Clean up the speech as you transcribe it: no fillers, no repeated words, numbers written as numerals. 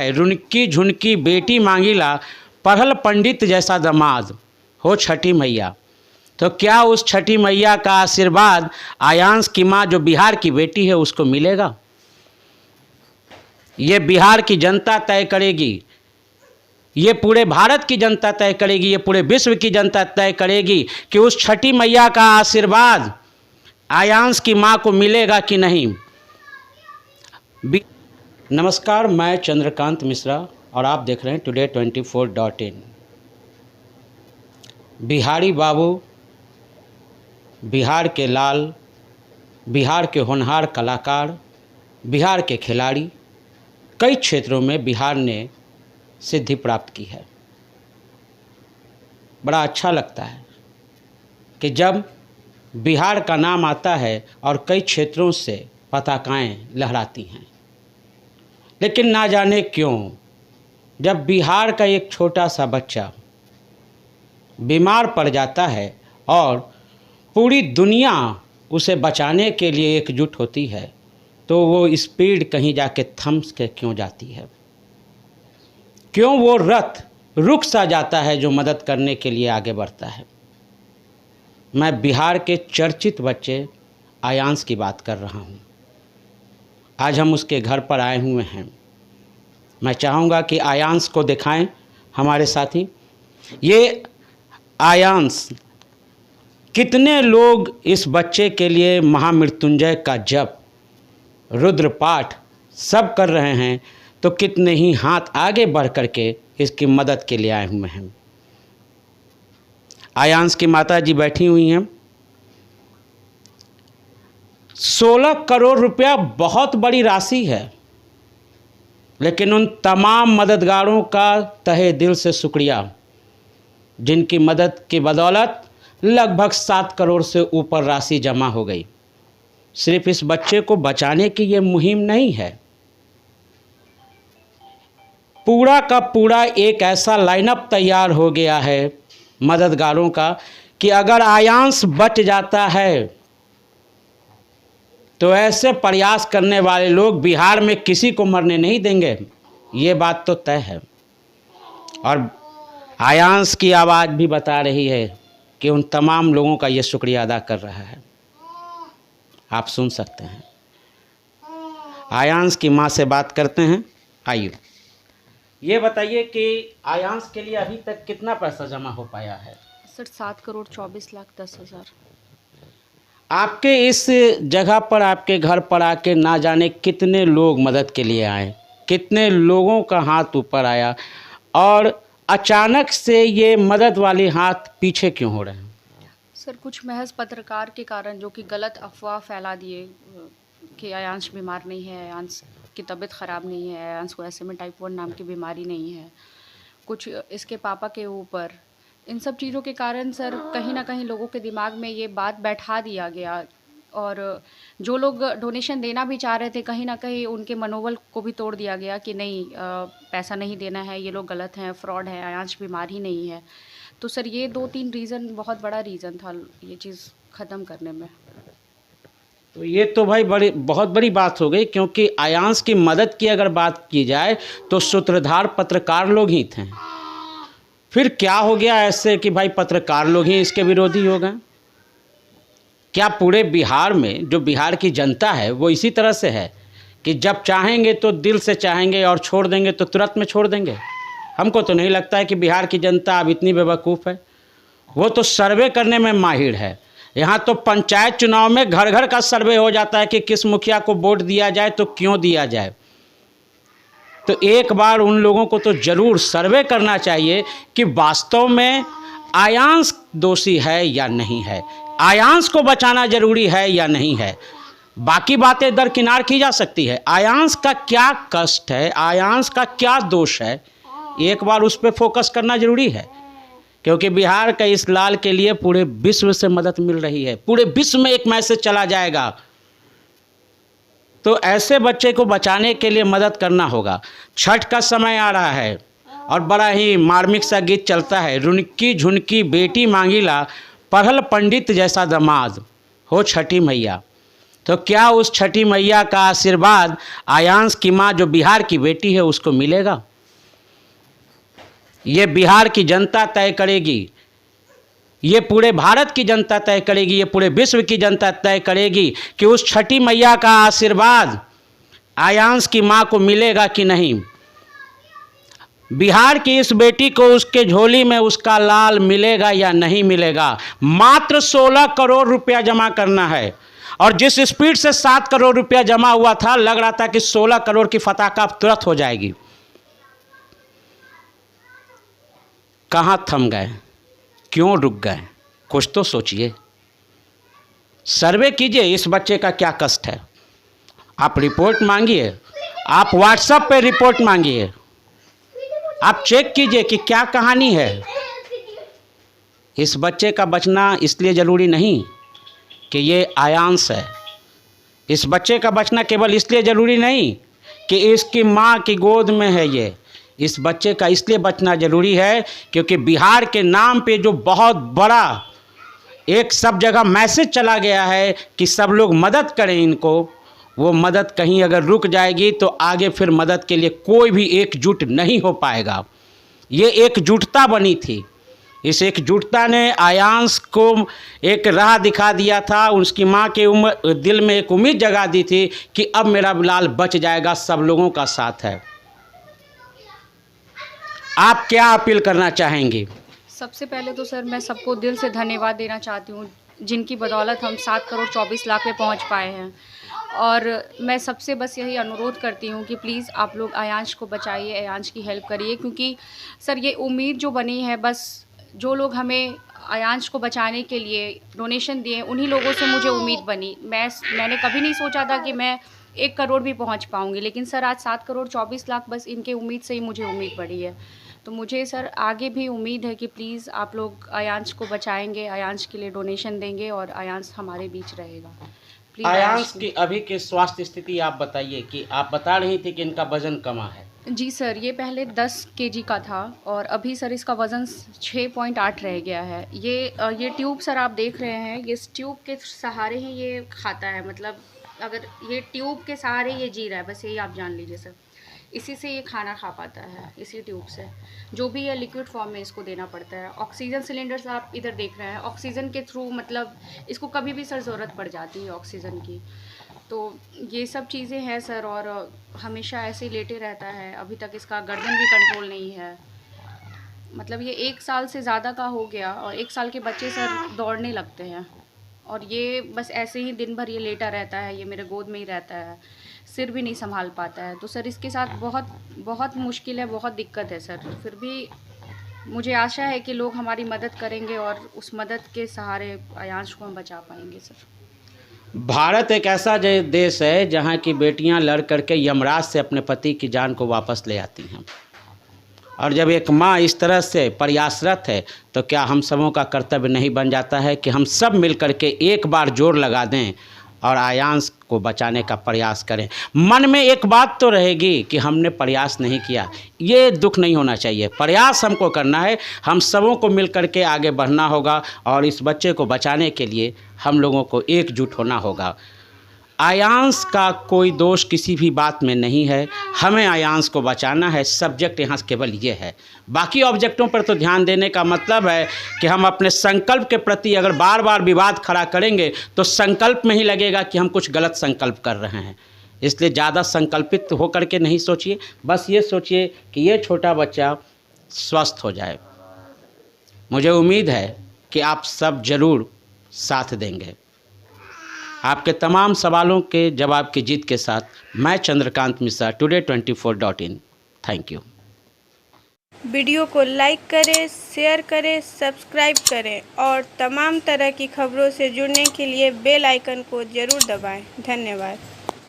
है, रुनकी झुनकी बेटी मांगीला, पढ़ल पंडित जैसा दामाद हो छठी मैया। तो क्या उस छठी मैया का आशीर्वाद आयांश की माँ जो बिहार की बेटी है उसको मिलेगा? ये बिहार की जनता तय करेगी, ये पूरे भारत की जनता तय करेगी, ये पूरे विश्व की जनता तय करेगी कि उस छठी मैया का आशीर्वाद आयांश की माँ को मिलेगा कि नहीं। नमस्कार, मैं चंद्रकांत मिश्रा और आप देख रहे हैं today24.in। बिहारी बाबू, बिहार के लाल, बिहार के होनहार कलाकार, बिहार के खिलाड़ी, कई क्षेत्रों में बिहार ने सिद्धि प्राप्त की है। बड़ा अच्छा लगता है कि जब बिहार का नाम आता है और कई क्षेत्रों से पताकाएं लहराती हैं। लेकिन ना जाने क्यों जब बिहार का एक छोटा सा बच्चा बीमार पड़ जाता है और पूरी दुनिया उसे बचाने के लिए एकजुट होती है, तो वो स्पीड कहीं जाके थम के क्यों जाती है? क्यों वो रथ रुक सा जाता है जो मदद करने के लिए आगे बढ़ता है? मैं बिहार के चर्चित बच्चे आयांश की बात कर रहा हूँ। आज हम उसके घर पर आए हुए हैं। मैं चाहूँगा कि आयांश को दिखाएं हमारे साथी। ये आयांश, कितने लोग इस बच्चे के लिए महामृत्युंजय का जप, रुद्र पाठ सब कर रहे हैं, तो कितने ही हाथ आगे बढ़ करके इसकी मदद के लिए आए हुए हैं। आयांश की माता जी बैठी हुई हैं। 16 करोड़ रुपया बहुत बड़ी राशि है, लेकिन उन तमाम मददगारों का तहे दिल से शुक्रिया, जिनकी मदद की बदौलत लगभग 7 करोड़ से ऊपर राशि जमा हो गई। सिर्फ इस बच्चे को बचाने की ये मुहिम नहीं है, पूरा का पूरा एक ऐसा लाइनअप तैयार हो गया है मददगारों का कि अगर आयांश बच जाता है तो ऐसे प्रयास करने वाले लोग बिहार में किसी को मरने नहीं देंगे। ये बात तो तय है। और आयांश की आवाज़ भी बता रही है कि उन तमाम लोगों का ये शुक्रिया अदा कर रहा है। आप सुन सकते हैं। आयांश की माँ से बात करते हैं। आइए, ये बताइए कि आयांश के लिए अभी तक कितना पैसा जमा हो पाया है? सर 7,24,10,000। आपके इस जगह पर, आपके घर पर आके ना जाने कितने लोग मदद के लिए आए, कितने लोगों का हाथ ऊपर आया, और अचानक से ये मदद वाले हाथ पीछे क्यों हो रहे हैं? सर कुछ महज पत्रकार के कारण जो कि गलत अफवाह फैला दिए कि आयांश बीमार नहीं है, आयांश की तबीयत ख़राब नहीं है, आयांश को ऐसे में टाइप 1 नाम की बीमारी नहीं है, कुछ इसके पापा के ऊपर, इन सब चीज़ों के कारण सर कहीं ना कहीं लोगों के दिमाग में ये बात बैठा दिया गया। और जो लोग डोनेशन देना भी चाह रहे थे, कहीं ना कहीं उनके मनोबल को भी तोड़ दिया गया कि नहीं, पैसा नहीं देना है, ये लोग गलत हैं, फ्रॉड है, आयांश बीमार ही नहीं है। तो सर ये 2-3 रीज़न बहुत बड़ा रीज़न था ये चीज़ ख़त्म करने में। तो ये तो भाई बहुत बड़ी बात हो गई, क्योंकि आयांश की मदद की अगर बात की जाए तो सूत्रधार पत्रकार लोग ही थे। फिर क्या हो गया ऐसे कि भाई पत्रकार लोग ही इसके विरोधी हो गए? क्या पूरे बिहार में जो बिहार की जनता है वो इसी तरह से है कि जब चाहेंगे तो दिल से चाहेंगे और छोड़ देंगे तो तुरंत में छोड़ देंगे? हमको तो नहीं लगता है कि बिहार की जनता अब इतनी बेवकूफ़ है। वो तो सर्वे करने में माहिर है। यहाँ तो पंचायत चुनाव में घर घर का सर्वे हो जाता है कि किस मुखिया को वोट दिया जाए, तो क्यों दिया जाए। तो एक बार उन लोगों को तो ज़रूर सर्वे करना चाहिए कि वास्तव में आयांश दोषी है या नहीं है, आयांश को बचाना जरूरी है या नहीं है। बाकी बातें दरकिनार की जा सकती है। आयांश का क्या कष्ट है, आयांश का क्या दोष है, एक बार उस पर फोकस करना जरूरी है, क्योंकि बिहार का इस लाल के लिए पूरे विश्व से मदद मिल रही है। पूरे विश्व में एक मैसेज चला जाएगा। तो ऐसे बच्चे को बचाने के लिए मदद करना होगा। छठ का समय आ रहा है और बड़ा ही मार्मिक सा गीत चलता है, रुनकी झुनकी बेटी मांगीला, पढ़ल पंडित जैसा दामाद हो छठी मैया। तो क्या उस छठी मैया का आशीर्वाद आयांश की माँ जो बिहार की बेटी है उसको मिलेगा? ये बिहार की जनता तय करेगी, ये पूरे भारत की जनता तय करेगी, ये पूरे विश्व की जनता तय करेगी कि उस छठी मैया का आशीर्वाद आयांश की माँ को मिलेगा कि नहीं। बिहार की इस बेटी को उसके झोली में उसका लाल मिलेगा या नहीं मिलेगा। मात्र 16 करोड़ रुपया जमा करना है, और जिस स्पीड से 7 करोड़ रुपया जमा हुआ था, लग रहा था कि 16 करोड़ की फटाका तुरंत हो जाएगी। कहाँ थम गए, क्यों रुक गए? कुछ तो सोचिए, सर्वे कीजिए इस बच्चे का क्या कष्ट है। आप रिपोर्ट मांगिए, आप व्हाट्सएप पे रिपोर्ट मांगिए, आप चेक कीजिए कि क्या कहानी है। इस बच्चे का बचना इसलिए ज़रूरी नहीं कि ये आयांश है, इस बच्चे का बचना केवल इसलिए ज़रूरी नहीं कि इसकी माँ की गोद में है ये। इस बच्चे का इसलिए बचना ज़रूरी है क्योंकि बिहार के नाम पे जो बहुत बड़ा एक सब जगह मैसेज चला गया है कि सब लोग मदद करें इनको, वो मदद कहीं अगर रुक जाएगी तो आगे फिर मदद के लिए कोई भी एकजुट नहीं हो पाएगा। ये एकजुटता बनी थी, इस एकजुटता ने आयांश को एक राह दिखा दिया था, उसकी माँ के दिल में एक उम्मीद जगा दी थी कि अब मेरा लाल बच जाएगा, सब लोगों का साथ है। आप क्या अपील करना चाहेंगे? सबसे पहले तो सर मैं सबको दिल से धन्यवाद देना चाहती हूँ, जिनकी बदौलत हम 7 करोड़ 24 लाख पे पहुँच पाए हैं। और मैं सबसे बस यही अनुरोध करती हूँ कि प्लीज़ आप लोग आयांश को बचाइए, आयांश की हेल्प करिए, क्योंकि सर ये उम्मीद जो बनी है, बस जो लोग हमें आयांश को बचाने के लिए डोनेशन दिए उन्हीं लोगों से मुझे उम्मीद बनी। मैंने कभी नहीं सोचा था कि मैं 1 करोड़ भी पहुँच पाऊँगी, लेकिन सर आज 7 करोड़ 24 लाख बस इनके उम्मीद से ही मुझे उम्मीद बढ़ी है। तो मुझे सर आगे भी उम्मीद है कि प्लीज़ आप लोग आयांश को बचाएंगे, आयांश के लिए डोनेशन देंगे और आयांश हमारे बीच रहेगा। प्लीज़ आयांश की अभी की स्वास्थ्य स्थिति आप बताइए कि आप बता रही थी कि इनका वजन कमा है। जी सर, ये पहले 10 केजी का था और अभी सर इसका वज़न 6.8 रह गया है। ये ट्यूब सर आप देख रहे हैं, ये इस ट्यूब के सहारे ही ये खाता है, मतलब अगर ये ट्यूब के सहारे ये जी रहा है, बस यही आप जान लीजिए सर। इसी से ये खाना खा पाता है, इसी ट्यूब से। जो भी है लिक्विड फॉर्म में इसको देना पड़ता है। ऑक्सीजन सिलेंडर्स आप इधर देख रहे हैं, ऑक्सीजन के थ्रू मतलब इसको कभी भी सर ज़रूरत पड़ जाती है ऑक्सीजन की। तो ये सब चीज़ें हैं सर, और हमेशा ऐसे ही लेटे रहता है। अभी तक इसका गर्दन भी कंट्रोल नहीं है, मतलब ये 1 साल से ज़्यादा का हो गया, और 1 साल के बच्चे सर दौड़ने लगते हैं, और ये बस ऐसे ही दिन भर ये लेटा रहता है, ये मेरे गोद में ही रहता है, सिर भी नहीं संभाल पाता है। तो सर इसके साथ बहुत बहुत मुश्किल है, बहुत दिक्कत है सर। फिर भी मुझे आशा है कि लोग हमारी मदद करेंगे और उस मदद के सहारे आयांश को हम बचा पाएंगे सर। भारत एक ऐसा देश है जहाँ की बेटियाँ लड़ करके यमराज से अपने पति की जान को वापस ले आती हैं, और जब एक माँ इस तरह से प्रयासरत है तो क्या हम सबों का कर्तव्य नहीं बन जाता है कि हम सब मिल करके एक बार जोर लगा दें और आयांश को बचाने का प्रयास करें। मन में एक बात तो रहेगी कि हमने प्रयास नहीं किया, ये दुख नहीं होना चाहिए। प्रयास हमको करना है, हम सबों को मिल करके आगे बढ़ना होगा, और इस बच्चे को बचाने के लिए हम लोगों को एकजुट होना होगा। आयांश का कोई दोष किसी भी बात में नहीं है, हमें आयांश को बचाना है। सब्जेक्ट यहाँ केवल ये है, बाकी ऑब्जेक्टों पर तो ध्यान देने का मतलब है कि हम अपने संकल्प के प्रति अगर बार बार विवाद खड़ा करेंगे तो संकल्प में ही लगेगा कि हम कुछ गलत संकल्प कर रहे हैं। इसलिए ज़्यादा संकल्पित होकर के नहीं सोचिए, बस ये सोचिए कि ये छोटा बच्चा स्वस्थ हो जाए। मुझे उम्मीद है कि आप सब ज़रूर साथ देंगे। आपके तमाम सवालों के जवाब की जीत के साथ मैं Chandrakant Mishra, today24.in। Thank you. Video को लाइक करें, शेयर करें, सब्सक्राइब करें और तमाम तरह की खबरों से जुड़ने के लिए बेल आइकन को ज़रूर दबाएं। धन्यवाद।